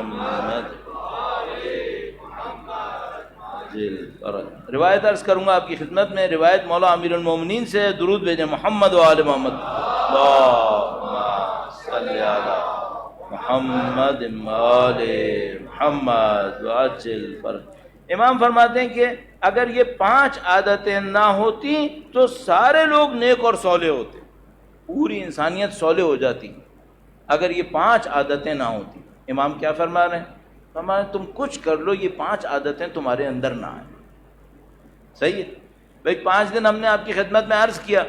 محمد روایت عرض کروں گا آپ کی خدمت میں. روایت مولا امیر المومنین سے ہے. درود بھیجیں محمد و آل محمد. اللہم صلی علی محمد و آل محمد وعجل فرج. امام فرماتے ہیں کہ اگر یہ 5 عادتیں نہ ہوتی تو سارے لوگ نیک اور صالح ہوتے، پوری انسانیت صالح ہو جاتی اگر یہ 5 عادتیں نہ ہوتی. امام کیا فرما رہے ہیں؟ فرما رہے ہیں تم کچھ کر لو، یہ 5 عادتیں تمہارے اندر نہ آئیں. صحیح ہے بھائی. 5 دن ہم نے آپ کی خدمت میں عرض کیا.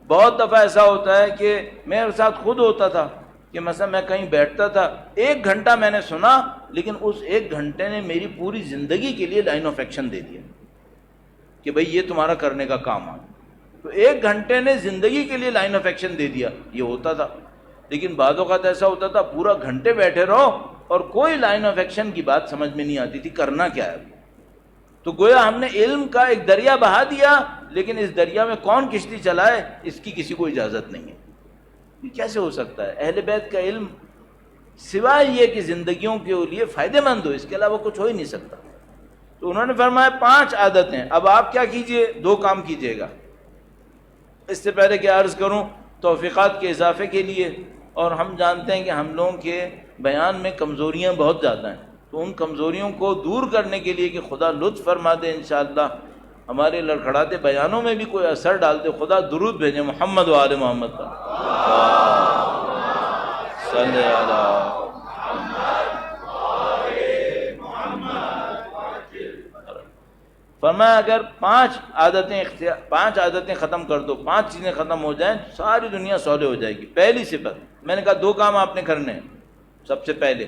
بہت دفعہ ایسا ہوتا ہے کہ میرے ساتھ خود ہوتا تھا کہ مثلا میں کہیں بیٹھتا تھا، 1 گھنٹہ میں نے سنا، لیکن اس 1 گھنٹے نے میری پوری زندگی کے لیے لائن آف ایکشن دے دیا کہ بھئی یہ تمہارا کرنے کا کام ہے. تو 1 گھنٹے نے زندگی کے لیے لائن آف ایکشن دے دیا. یہ ہوتا تھا. لیکن بعض اوقات ایسا ہوتا تھا پورا گھنٹے بیٹھے رہو اور کوئی لائن آف ایکشن کی بات سمجھ میں نہیں آتی تھی کرنا کیا ہے. تو گویا ہم نے علم کا ایک دریا بہا دیا، لیکن اس دریا میں کون کشتی چلائے اس کی کسی کو اجازت نہیں ہے. یہ کیسے ہو سکتا ہے؟ اہل بیت کا علم سوائے یہ کہ زندگیوں کے لیے فائدہ مند ہو، اس کے علاوہ کچھ ہو ہی نہیں سکتا. تو انہوں نے فرمایا 5 عادتیں. اب آپ کیا کیجئے؟ 2 کام کیجئے گا. اس سے پہلے کہ عرض کروں توفیقات کے اضافے کے لیے، اور ہم جانتے ہیں کہ ہم لوگوں کے بیان میں کمزوریاں بہت زیادہ ہیں، تو ان کمزوریوں کو دور کرنے کے لیے کہ خدا لطف فرما دے انشاءاللہ ہمارے لڑکھڑاتے بیانوں میں بھی کوئی اثر ڈال دے، خدا درود بھیجیں محمد و آل محمد پر. صلی اللہ فرمایا اگر 5 عادتیں ختم کر دو، 5 چیزیں ختم ہو جائیں، ساری دنیا صالح ہو جائے گی. پہلی صفت میں نے کہا 2 کام آپ نے کرنے ہیں. سب سے پہلے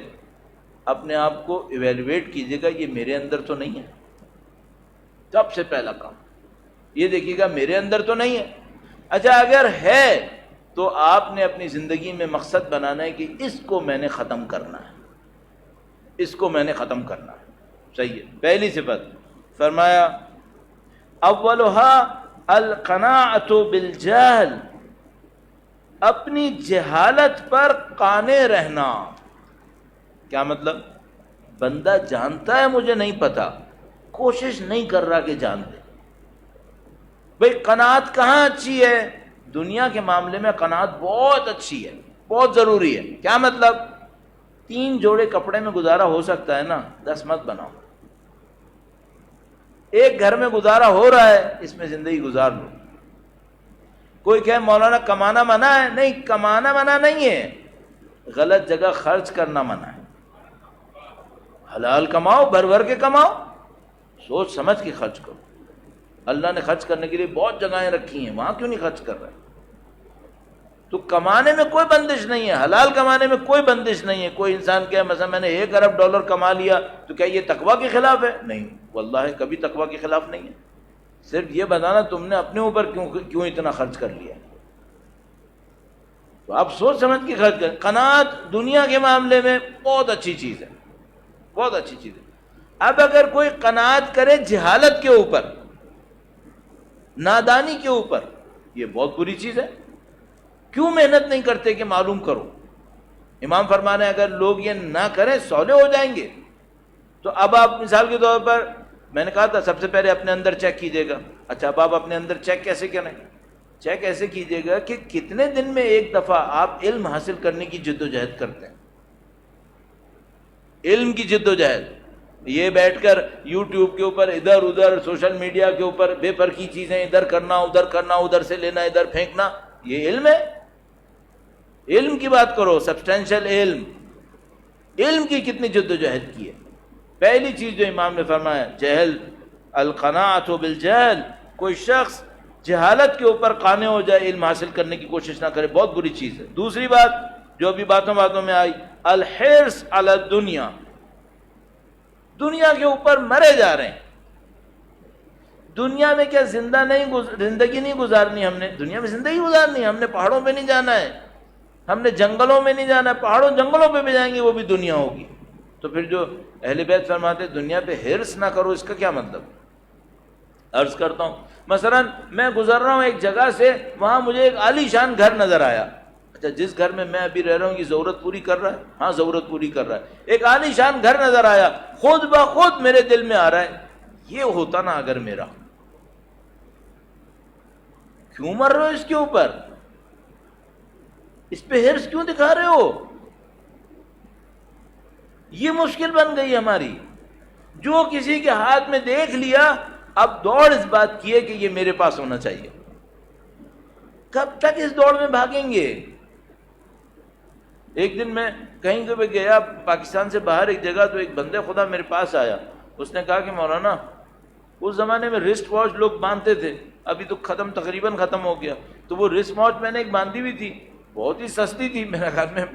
اپنے آپ کو ایویلویٹ کیجئے گا، یہ میرے اندر تو نہیں ہے. سب سے پہلا کام یہ دیکھیے گا میرے اندر تو نہیں ہے. اچھا اگر ہے تو آپ نے اپنی زندگی میں مقصد بنانا ہے کہ اس کو میں نے ختم کرنا ہے، اس کو میں نے ختم کرنا ہے. صحیح ہے. پہلی صفت فرمایا اولها القناعۃ بالجہل، اپنی جہالت پر قانع رہنا. کیا مطلب؟ بندہ جانتا ہے مجھے نہیں پتا، کوشش نہیں کر رہا کہ جان دے. بھئی قناعت کہاں اچھی ہے؟ دنیا کے معاملے میں قناعت بہت اچھی ہے، بہت ضروری ہے. کیا مطلب؟ 3 جوڑے کپڑے میں گزارا ہو سکتا ہے نا، 10 مت بناؤ. ایک گھر میں گزارا ہو رہا ہے، اس میں زندگی گزار لو. کوئی کہے مولانا کمانا منع ہے، نہیں کمانا منع نہیں ہے، غلط جگہ خرچ کرنا منع ہے. حلال کماؤ، بھر بھر کے کماؤ، سوچ سمجھ کے خرچ کرو. اللہ نے خرچ کرنے کے لیے بہت جگہیں رکھی ہیں، وہاں کیوں نہیں خرچ کر رہے؟ تو کمانے میں کوئی بندش نہیں ہے، حلال کمانے میں کوئی بندش نہیں ہے. کوئی انسان کہے مثلا میں نے $1 ارب کما لیا تو کیا یہ تقویٰ کے خلاف ہے؟ نہیں واللہ کبھی تقویٰ کے خلاف نہیں ہے. صرف یہ بتانا تم نے اپنے اوپر کیوں اتنا خرچ کر لیا. تو آپ سوچ سمجھ کے خرچ کریں. قناعت دنیا کے معاملے میں بہت اچھی چیز ہے، بہت اچھی چیز ہے. اب اگر کوئی قناعت کرے جہالت کے اوپر، نادانی کے اوپر، یہ بہت بری چیز ہے. کیوں محنت نہیں کرتے کہ معلوم کرو؟ امام فرما رہے ہیں اگر لوگ یہ نہ کریں صالح ہو جائیں گے. تو اب آپ مثال کے طور پر میں نے کہا تھا سب سے پہلے اپنے اندر چیک کیجئے گا. اچھا اب آپ اپنے اندر چیک کیسے کریں؟ چیک ایسے کیجئے گا کہ کتنے دن میں ایک دفعہ آپ علم حاصل کرنے کی جد و جہد کرتے ہیں. علم کی جد و جہد، یہ بیٹھ کر یوٹیوب کے اوپر ادھر ادھر سوشل میڈیا کے اوپر بے فرقی چیزیں ادھر کرنا ادھر سے لینا ادھر پھینکنا، یہ علم ہے؟ علم کی بات کرو، سبسٹینشل علم. علم کی کتنی جد و جہد کی ہے. پہلی چیز جو امام نے فرمایا جہل، القناعۃ بالجہل. کوئی شخص جہالت کے اوپر قانع ہو جائے، علم حاصل کرنے کی کوشش نہ کرے، بہت بری چیز ہے. دوسری بات جو ابھی باتوں میں آئی، الحرص علی الدنیا. دنیا کے اوپر مرے جا رہے ہیں. دنیا میں کیا زندگی نہیں گزارنی؟ ہم نے دنیا میں زندگی گزارنی ہے. ہم نے پہاڑوں پہ نہیں جانا ہے، ہم نے جنگلوں میں نہیں جانا ہے. پہاڑوں جنگلوں پہ بھی جائیں گے وہ بھی دنیا ہوگی. تو پھر جو اہل بیت فرماتے دنیا پہ حرص نہ کرو، اس کا کیا مطلب؟ عرض کرتا ہوں مثلا میں گزر رہا ہوں ایک جگہ سے، وہاں مجھے ایک عالی شان گھر نظر آیا. اچھا جس گھر میں ابھی رہ رہا ہوں یہ ضرورت پوری کر رہا ہے؟ ہاں ضرورت پوری کر رہا ہے۔ ایک عالی شان گھر نظر آیا، خود بخود میرے دل میں آ رہا ہے یہ ہوتا نا اگر میرا۔ کیوں مر رہے ہو اس کے اوپر؟ اس پہ ہرس کیوں دکھا رہے ہو؟ یہ مشکل بن گئی ہماری۔ جو کسی کے ہاتھ میں دیکھ لیا اب دوڑ اس بات کی ہے کہ یہ میرے پاس ہونا چاہیے۔ کب تک اس دوڑ میں بھاگیں گے؟ ایک دن میں کہیں پہ گیا پاکستان سے باہر ایک جگہ، تو ایک بندے خدا میرے پاس آیا، اس نے کہا کہ مولانا اس زمانے میں رسٹ واچ لوگ باندھتے تھے، ابھی تو تقریباً ختم ہو گیا، تو وہ رسٹ واچ میں نے ایک باندھی ہوئی تھی، بہت ہی سستی تھی، میرے خیال میں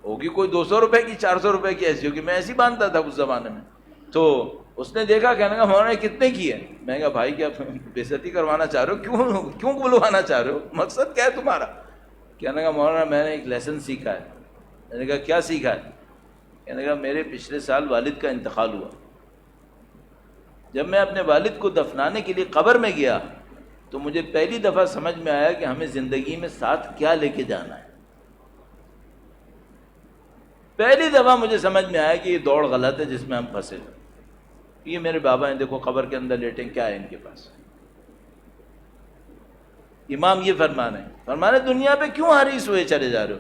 ہوگی کوئی 200 روپے کی 400 روپے کی ایسی ہوگی، میں ایسی باندھتا تھا اس زمانے میں۔ تو اس نے دیکھا، کہنے کا مولانا کتنے کی ہے؟ میں نے کہا بھائی کیا بے عزتی کروانا چاہ رہے ہو؟ کیوں بلوانا چاہ رہے ہو؟ مقصد کیا ہے تمہارا؟ کہنے کا مولانا میں نے ایک لیسن سیکھا ہے۔ میں نے کہا کیا سیکھا ہے؟ کہنے کا میرے پچھلے سال والد کا انتقال ہوا، جب میں اپنے والد کو دفنانے کے لیے قبر میں گیا تو مجھے پہلی دفعہ سمجھ میں آیا کہ ہمیں زندگی میں ساتھ کیا لے کے جانا ہے۔ پہلی دفعہ مجھے سمجھ میں آیا کہ یہ دوڑ غلط ہے جس میں ہم پھنسے۔ یہ میرے بابا ہیں، دیکھو قبر کے اندر لیٹیں، کیا ہے ان کے پاس؟ امام یہ فرمانے دنیا پہ کیوں حریص ہوئے چلے جا رہے ہو؟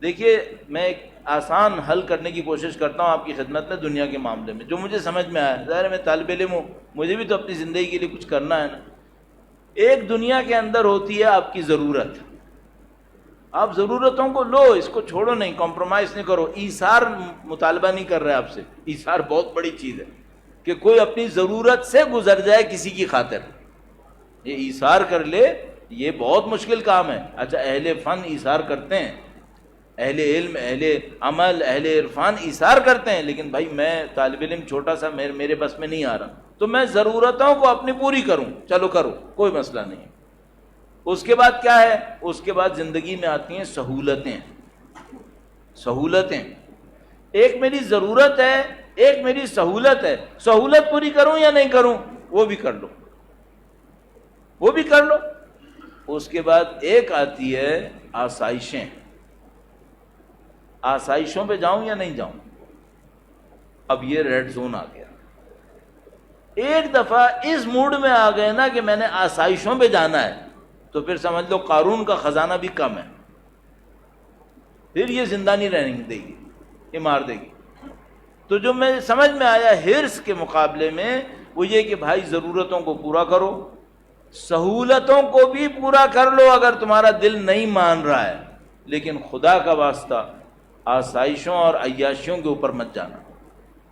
دیکھیے میں ایک آسان حل کرنے کی کوشش کرتا ہوں آپ کی خدمت میں دنیا کے معاملے میں، جو مجھے سمجھ میں آیا۔ ظاہر ہے میں طالب علم ہوں، مجھے بھی تو اپنی زندگی کے لیے کچھ کرنا ہے نا۔ ایک دنیا کے اندر ہوتی ہے آپ کی ضرورت، آپ ضرورتوں کو لو، اس کو چھوڑو نہیں، کمپرومائز نہیں کرو۔ ایثار مطالبہ نہیں کر رہے آپ سے، ایثار بہت بڑی چیز ہے کہ کوئی اپنی ضرورت سے گزر جائے کسی کی خاطر، یہ ایثار کر لے، یہ بہت مشکل کام ہے۔ اچھا اہل فن ایثار کرتے ہیں، اہل علم، اہل عمل، اہل عرفان ایثار کرتے ہیں، لیکن بھائی میں طالب علم چھوٹا سا، میرے بس میں نہیں آ رہا، تو میں ضرورتوں کو اپنی پوری کروں، چلو کرو، کوئی مسئلہ نہیں۔ اس کے بعد کیا ہے؟ اس کے بعد زندگی میں آتی ہیں سہولتیں۔ سہولتیں، ایک میری ضرورت ہے، ایک میری سہولت ہے، سہولت پوری کروں یا نہیں کروں؟ وہ بھی کر لو، وہ بھی کر لو۔ اس کے بعد ایک آتی ہے آسائشیں، آسائشوں پہ جاؤں یا نہیں جاؤں؟ اب یہ ریڈ زون آ گیا۔ ایک دفعہ اس موڈ میں آ گئے نا کہ میں نے آسائشوں پہ جانا ہے، تو پھر سمجھ لو قارون کا خزانہ بھی کم ہے، پھر یہ زندہ نہیں رہنے دے گی، یہ مار دے گی۔ تو جو میں سمجھ میں آیا ہرس کے مقابلے میں، وہ یہ کہ بھائی ضرورتوں کو پورا کرو، سہولتوں کو بھی پورا کر لو اگر تمہارا دل نہیں مان رہا ہے، لیکن خدا کا واسطہ آسائشوں اور عیاشیوں کے اوپر مت جانا،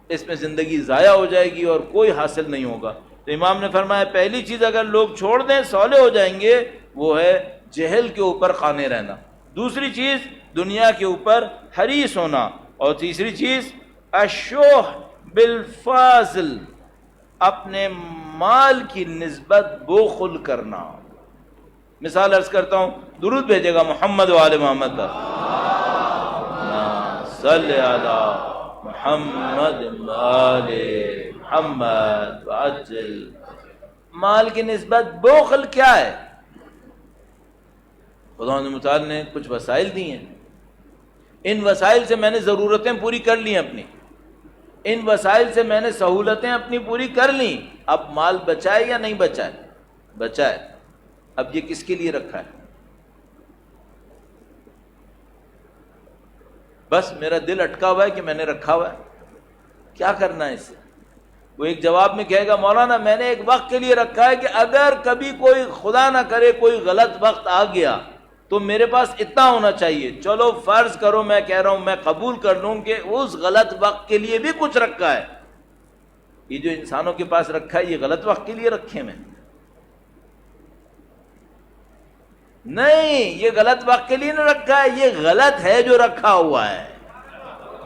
اس میں زندگی ضائع ہو جائے گی اور کوئی حاصل نہیں ہوگا۔ تو امام نے فرمایا پہلی چیز اگر لوگ چھوڑ دیں سولے ہو جائیں گے، وہ ہے جہل کے اوپر قانے رہنا، دوسری چیز دنیا کے اوپر حریص ہونا، اور تیسری چیز الشح بالفاضل، اپنے مال کی نسبت بخل کرنا۔ مثال عرض کرتا ہوں، درود بھیجے گا محمد و آل محمد پر، صلی علی محمد و آل محمد وعجل۔ مال کی نسبت بخل کیا ہے؟ خدا متعال نے کچھ وسائل دی ہیں، ان وسائل سے میں نے ضرورتیں پوری کر لی اپنی، ان وسائل سے میں نے سہولتیں اپنی پوری کر لیں، اب مال بچائے یا نہیں بچائے؟ بچائے۔ اب یہ کس کے لیے رکھا ہے؟ بس میرا دل اٹکا ہوا ہے کہ میں نے رکھا ہوا ہے، کیا کرنا ہے اس سے؟ وہ ایک جواب میں کہے گا مولانا میں نے ایک وقت کے لیے رکھا ہے کہ اگر کبھی کوئی خدا نہ کرے کوئی غلط وقت آ گیا تو میرے پاس اتنا ہونا چاہیے۔ چلو فرض کرو، میں کہہ رہا ہوں میں قبول کر لوں کہ اس غلط وقت کے لیے بھی کچھ رکھا ہے۔ یہ جو انسانوں کے پاس رکھا ہے یہ غلط وقت کے لیے رکھے میں نہیں، یہ غلط وقت کے لیے نہیں رکھا ہے، یہ غلط ہے جو رکھا ہوا ہے،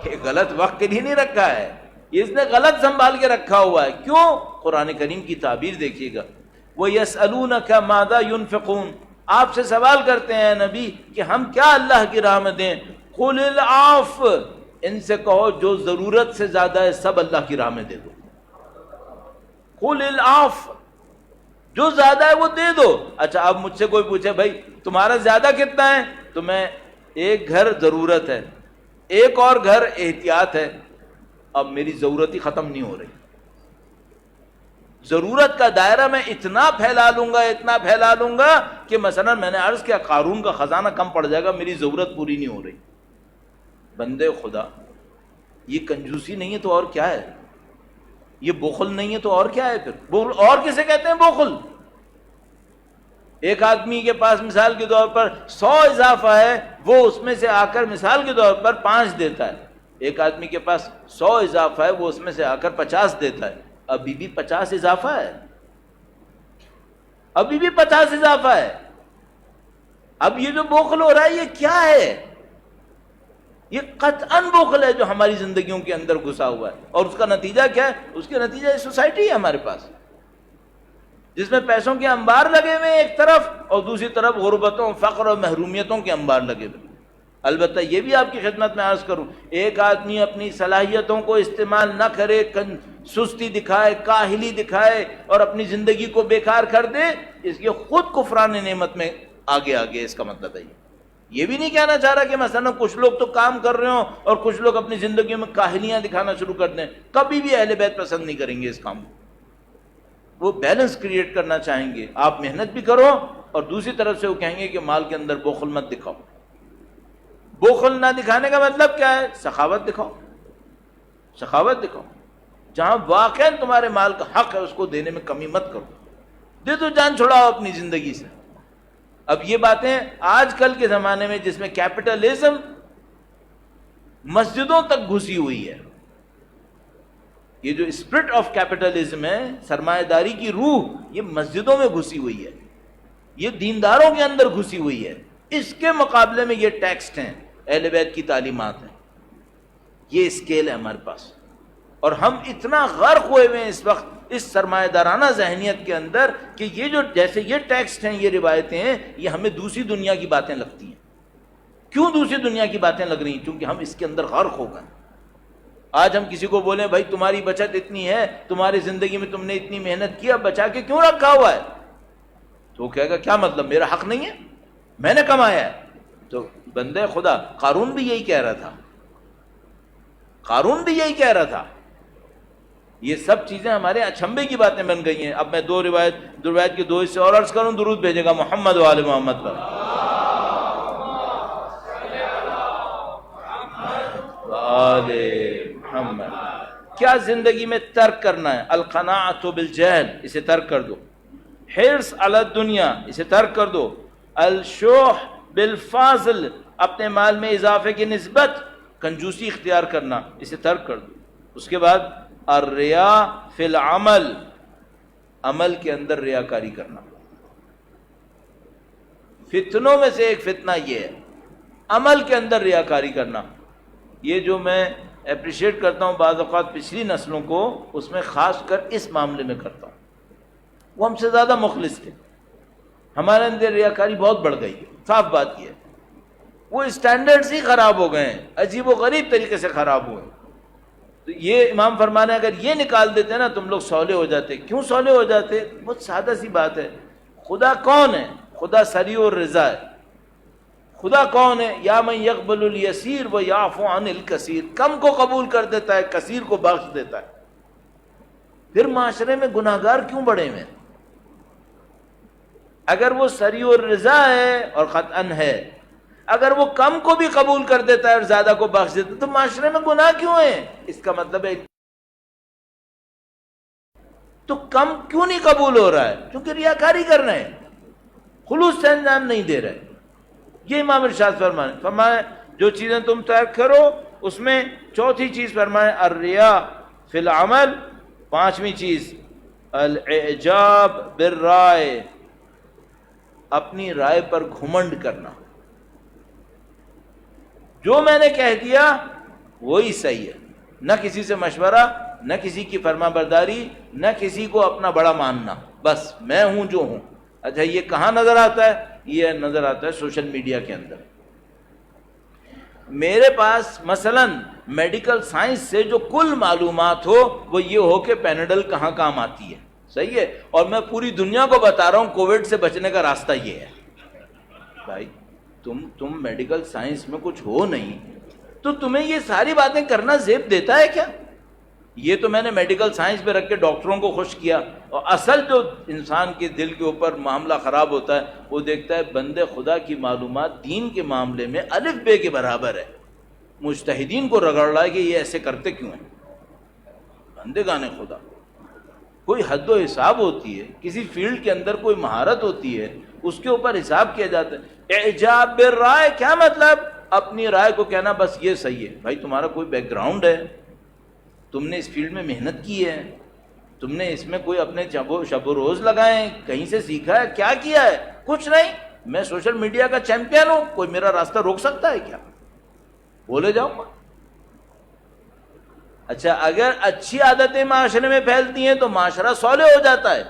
یہ غلط وقت کے لیے نہیں رکھا ہے، یہ اس نے غلط سنبھال کے رکھا ہوا ہے۔ کیوں؟ قرآن کریم کی تعبیر دیکھیے گا، وَيَسْأَلُونَكَ مَاذَا يُنْفِقُونَ، آپ سے سوال کرتے ہیں نبی کہ ہم کیا اللہ کی راہ میں دیں؟ قُلِ الْعَفْوَ، ان سے کہو جو ضرورت سے زیادہ ہے سب اللہ کی راہ میں دے دو۔ قُلِ الْعَفْوَ، جو زیادہ ہے وہ دے دو۔ اچھا اب مجھ سے کوئی پوچھے بھائی تمہارا زیادہ کتنا ہے، تو میں ایک گھر ضرورت ہے، ایک اور گھر احتیاط ہے. اب میری ضرورت ہی ختم نہیں ہو رہی. ضرورت کا دائرہ میں اتنا پھیلا لوں گا کہ مثلا میں نے عرض کیا قارون کا خزانہ کم پڑ جائے گا، میری ضرورت پوری نہیں ہو رہی. بندے خدا، یہ کنجوسی نہیں ہے تو اور کیا ہے؟ یہ بخل نہیں ہے تو اور کیا ہے؟ پھر بخل اور کسے کہتے ہیں؟ بخل. ایک آدمی کے پاس مثال کے طور پر 100 اضافہ ہے، وہ اس میں سے آ کر مثال کے طور پر 5 دیتا ہے. ایک آدمی کے پاس 100 اضافہ ہے، وہ اس میں سے آ کر 50 دیتا ہے. ابھی بھی 50 اضافہ ہے، ابھی بھی 50 اضافہ ہے. اب یہ جو بخل ہو رہا ہے یہ کیا ہے؟ یہ قطعاً بخل ہے جو ہماری زندگیوں کے اندر گھسا ہوا ہے. اور اس کا نتیجہ کیا ہے؟ اس کا نتیجہ یہ سوسائٹی ہے ہمارے پاس، جس میں پیسوں کے انبار لگے ہوئے ایک طرف، اور دوسری طرف غربتوں، فقر اور محرومیتوں کے انبار لگے ہوئے. البتہ یہ بھی آپ کی خدمت میں عرض کروں، ایک آدمی اپنی صلاحیتوں کو استعمال نہ کرے، سستی دکھائے، کاہلی دکھائے اور اپنی زندگی کو بیکار کر دے، اس کے خود کفران نعمت میں آگے اس کا مطلب ہے. یہ بھی نہیں کہنا چاہ رہا کہ مثلا کچھ لوگ تو کام کر رہے ہوں اور کچھ لوگ اپنی زندگی میں کاہلیاں دکھانا شروع کر دیں. کبھی بھی اہل بیت پسند نہیں کریں گے اس کام کو. وہ بیلنس کریٹ کرنا چاہیں گے، آپ محنت بھی کرو اور دوسری طرف سے وہ کہیں گے کہ مال کے اندر بخل مت دکھاؤ. بخل نہ دکھانے کا مطلب کیا ہے؟ سخاوت دکھاؤ، سخاوت دکھاؤ. جہاں واقعا تمہارے مال کا حق ہے اس کو دینے میں کمی مت کرو. دے تو جان چھڑاؤ اپنی زندگی سے. اب یہ باتیں آج کل کے زمانے میں جس میں کیپٹلزم مسجدوں تک گھسی ہوئی ہے، یہ جو اسپرٹ آف کیپٹلزم ہے، سرمایہ داری کی روح، یہ مسجدوں میں گھسی ہوئی ہے، یہ دینداروں کے اندر گھسی ہوئی ہے. اس کے مقابلے میں یہ ٹیکسٹ ہیں، اہل بیت کی تعلیمات ہیں، یہ اسکیل ہے ہمارے پاس. اور ہم اتنا غرق ہوئے ہوئے ہیں اس وقت اس سرمایہ دارانہ ذہنیت کے اندر کہ یہ جو جیسے یہ ٹیکسٹ ہیں، یہ روایتیں ہیں، یہ ہمیں دوسری دنیا کی باتیں لگتی ہیں. کیوں دوسری دنیا کی باتیں لگ رہی ہیں؟ کیونکہ ہم اس کے اندر غرق ہو گئے. آج ہم کسی کو بولیں بھائی تمہاری بچت اتنی ہے، تمہاری زندگی میں تم نے اتنی محنت کی، اب بچا کے کیوں رکھا ہوا ہے؟ تو وہ کہے گا کیا مطلب، میرا حق نہیں ہے، میں نے کمایا ہے. تو بندے خدا، قارون بھی یہی کہہ رہا تھا، قارون بھی یہی کہہ رہا تھا. یہ سب چیزیں ہمارے اچھمبے کی باتیں بن گئی ہیں. اب میں دو روایت کے 2 حصے اور عرض کروں. درود بھیجے گا محمد و آل محمد پر. آل محمد. کیا زندگی میں ترک کرنا ہے؟ القناعۃ بالجہل، اسے ترک کر دو. حرص علی الدنیا، اسے ترک کر دو. الشح بالفاضل، اپنے مال میں اضافے کی نسبت کنجوسی اختیار کرنا، اسے ترک کر دو. اس کے بعد الریا فی العمل، عمل کے اندر ریاکاری کرنا. فتنوں میں سے ایک فتنہ یہ ہے، عمل کے اندر ریاکاری کرنا. یہ جو میں اپریشیٹ کرتا ہوں بعض اوقات پچھلی نسلوں کو، اس میں خاص کر اس معاملے میں کرتا ہوں. وہ ہم سے زیادہ مخلص تھے، ہمارے اندر ریاکاری بہت بڑھ گئی ہے. صاف بات یہ ہے، وہ اسٹینڈرڈز ہی خراب ہو گئے ہیں، عجیب و غریب طریقے سے خراب ہوئے. تو یہ امام فرمانے اگر یہ نکال دیتے نا تم لوگ صالح ہو جاتے. کیوں صالح ہو جاتے؟ بہت سادہ سی بات ہے. خدا کون ہے؟ خدا سریع الرضا ہے. خدا کون ہے؟ یا من یقبل الیسیر و یعفو عن الکثیر، کم کو قبول کر دیتا ہے، کثیر کو بخش دیتا ہے. پھر معاشرے میں گناہگار کیوں بڑے ہوئے؟ اگر وہ سریع الرضا ہے، اور قطعاً ہے، اگر وہ کم کو بھی قبول کر دیتا ہے اور زیادہ کو بخش دیتا ہے، تو معاشرے میں گناہ کیوں ہیں؟ اس کا مطلب ہے تو کم کیوں نہیں قبول ہو رہا ہے؟ کیونکہ ریاکاری کر رہے ہیں، خلوص سے انجام نہیں دے رہے. یہ امام ارشاد فرمائے جو چیزیں تم ترک کرو، اس میں چوتھی چیز فرمائے الریا فی العمل. 5ویں چیز الاعجاب بالرائے، اپنی رائے پر گھمنڈ کرنا. جو میں نے کہہ دیا وہی صحیح ہے، نہ کسی سے مشورہ، نہ کسی کی فرما برداری، نہ کسی کو اپنا بڑا ماننا، بس میں ہوں جو ہوں. اچھا یہ کہاں نظر آتا ہے؟ یہ نظر آتا ہے سوشل میڈیا کے اندر. میرے پاس مثلا میڈیکل سائنس سے جو کل معلومات ہو وہ یہ ہو کہ پیناڈل کہاں کام آتی ہے، صحیح ہے، اور میں پوری دنیا کو بتا رہا ہوں کووڈ سے بچنے کا راستہ یہ ہے. بھائی تم میڈیکل سائنس میں کچھ ہو نہیں تو تمہیں یہ ساری باتیں کرنا زیب دیتا ہے کیا؟ یہ تو میں نے میڈیکل سائنس پہ رکھ کے ڈاکٹروں کو خوش کیا، اور اصل جو انسان کے دل کے اوپر معاملہ خراب ہوتا ہے وہ دیکھتا ہے بندے خدا کی معلومات دین کے معاملے میں الف بے کے برابر ہے، مجتہدین کو رگڑ رہا ہے کہ یہ ایسے کرتے کیوں ہیں۔ بندگان خدا، کوئی حد و حساب ہوتی ہے، کسی فیلڈ کے اندر کوئی مہارت ہوتی ہے، اس کے اوپر حساب کیا جاتا ہے۔ اعجاب بالرائے کیا مطلب؟ اپنی رائے کو کہنا بس یہ صحیح ہے۔ بھائی تمہارا کوئی بیک گراؤنڈ ہے؟ تم نے اس فیلڈ میں محنت کی ہے؟ تم نے اس میں کوئی اپنے شب و روز لگائے ہیں؟ کہیں سے سیکھا ہے؟ کیا کیا ہے؟ کچھ نہیں۔ میں سوشل میڈیا کا چیمپئن ہوں، کوئی میرا راستہ روک سکتا ہے کیا؟ بولے جاؤں گا۔ اچھا، اگر اچھی عادتیں معاشرے میں پھیلتی ہیں تو معاشرہ صالح ہو جاتا ہے۔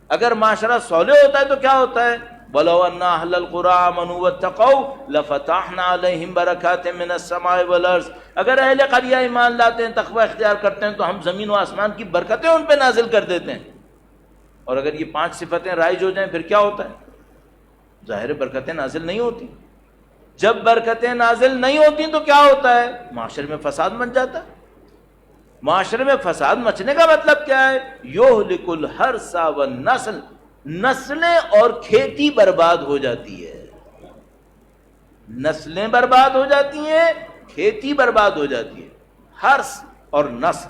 اگر معاشرہ صالح ہوتا ہے تو کیا ہوتا ہے؟ وَلَوْ أَنَّ أَهْلَ الْقُرَىٰ آمَنُوا وَاتَّقَوْا لَفَتَحْنَا عَلَيْهِمْ بَرَكَاتٍ مِّنَ السَّمَاءِ وَالْأَرْضِ۔ اگر اہل قریہ ایمان لاتے ہیں، تقوی اختیار کرتے ہیں تو ہم زمین و آسمان کی برکتیں ان پہ نازل کر دیتے ہیں۔ اور اگر یہ 5 صفتیں رائج ہو جائیں پھر کیا ہوتا ہے؟ ظاہر برکتیں نازل نہیں ہوتی۔ جب برکتیں نازل نہیں ہوتی تو کیا ہوتا ہے؟ معاشرے میں فساد مچ جاتا ہے۔ معاشرے میں فساد مچنے کا مطلب کیا ہے؟ یہلک الحرث والنسل، نسلیں اور کھیتی برباد ہو جاتی ہے۔ نسلیں برباد ہو جاتی ہیں، کھیتی برباد ہو جاتی ہے۔ حرث اور نسل،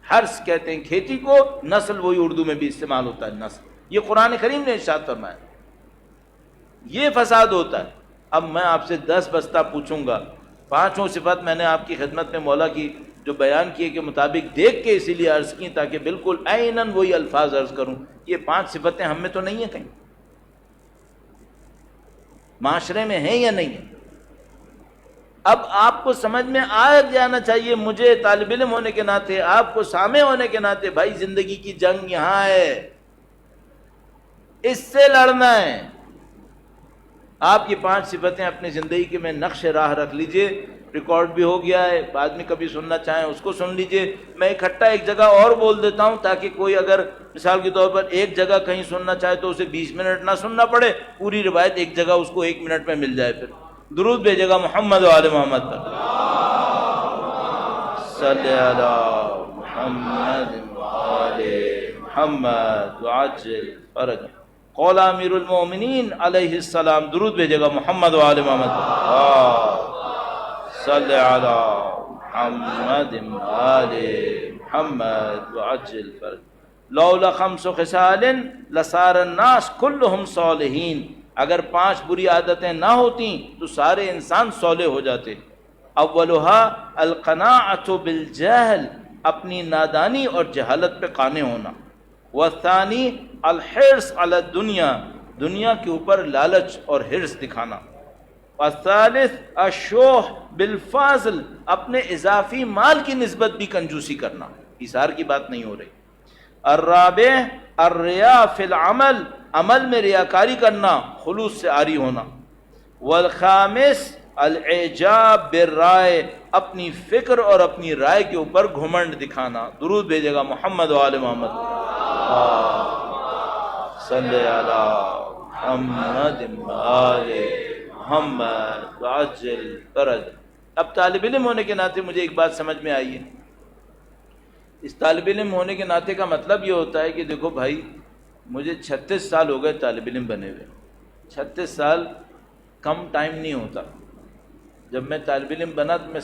حرث کہتے ہیں کھیتی کو، نسل وہی اردو میں بھی استعمال ہوتا ہے نسل۔ یہ قرآن کریم نے ارشاد فرمایا، یہ فساد ہوتا ہے۔ اب میں آپ سے 10 بستہ پوچھوں گا، 5 صفت میں نے آپ کی خدمت میں مولا کی جو بیان کیے کے مطابق دیکھ کے اسی لیے عرض کی تاکہ بالکل عیناً وہی الفاظ عرض کروں۔ یہ 5 صفتیں ہم میں تو نہیں ہیں، کہیں معاشرے میں ہیں یا نہیں ہیں؟ اب آپ کو سمجھ میں آ جانا چاہیے، مجھے طالب علم ہونے کے ناطے، آپ کو سامع ہونے کے ناطے، بھائی زندگی کی جنگ یہاں ہے، اس سے لڑنا ہے۔ آپ یہ 5 صفتیں اپنی زندگی کے میں نقش راہ رکھ لیجئے، ریکارڈ بھی ہو گیا ہے، بعد میں کبھی سننا چاہیں اس کو سن لیجئے۔ میں اکٹھا ایک جگہ اور بول دیتا ہوں تاکہ کوئی اگر مثال کے طور پر ایک جگہ کہیں سننا چاہے تو اسے 20 منٹ نہ سننا پڑے، پوری روایت ایک جگہ اس کو 1 منٹ میں مل جائے۔ پھر درود بھیجے گا محمد و آل محمد پر، صلی علی محمد و آل محمد وعجل فرج۔ قول امیر المومنین علیہ السلام، درود بھیجے گا محمد و آل محمد پر، صلی علی محمد و آل محمد وعجل فرج۔ لولا 5 خصال لصار الناس كلهم صالحین، اگر 5 بری عادتیں نہ ہوتیں تو سارے انسان صالح ہو جاتے۔ اولها القناعة بالجہل، اپنی نادانی اور جہالت پہ قانع ہونا۔ والثانی الحرص علی الدنیا، دنیا کے اوپر لالچ اور حرص دکھانا۔ والثالث الشح بالفاضل، اپنے اضافی مال کی نسبت بھی کنجوسی کرنا، ایثار کی بات نہیں ہو رہی۔ الرابع الریا فی العمل، عمل میں ریاکاری کرنا، خلوص سے عاری ہونا۔ والخامس الاعجاب بالرائے، اپنی فکر اور اپنی رائے کے اوپر گھمنڈ دکھانا۔ درود بھیجے گا محمد و آل محمد، صلی علی محمد و آل محمد وعجل فرج۔ اب طالب علم ہونے کے ناطے مجھے ایک بات سمجھ میں آئی ہے۔ اس طالب علم ہونے کے ناطے کا مطلب یہ ہوتا ہے کہ دیکھو بھائی، مجھے 36 سال ہو گئے طالب علم بنے ہوئے۔ 36 سال کم ٹائم نہیں ہوتا۔ جب میں طالب علم بنا تو میں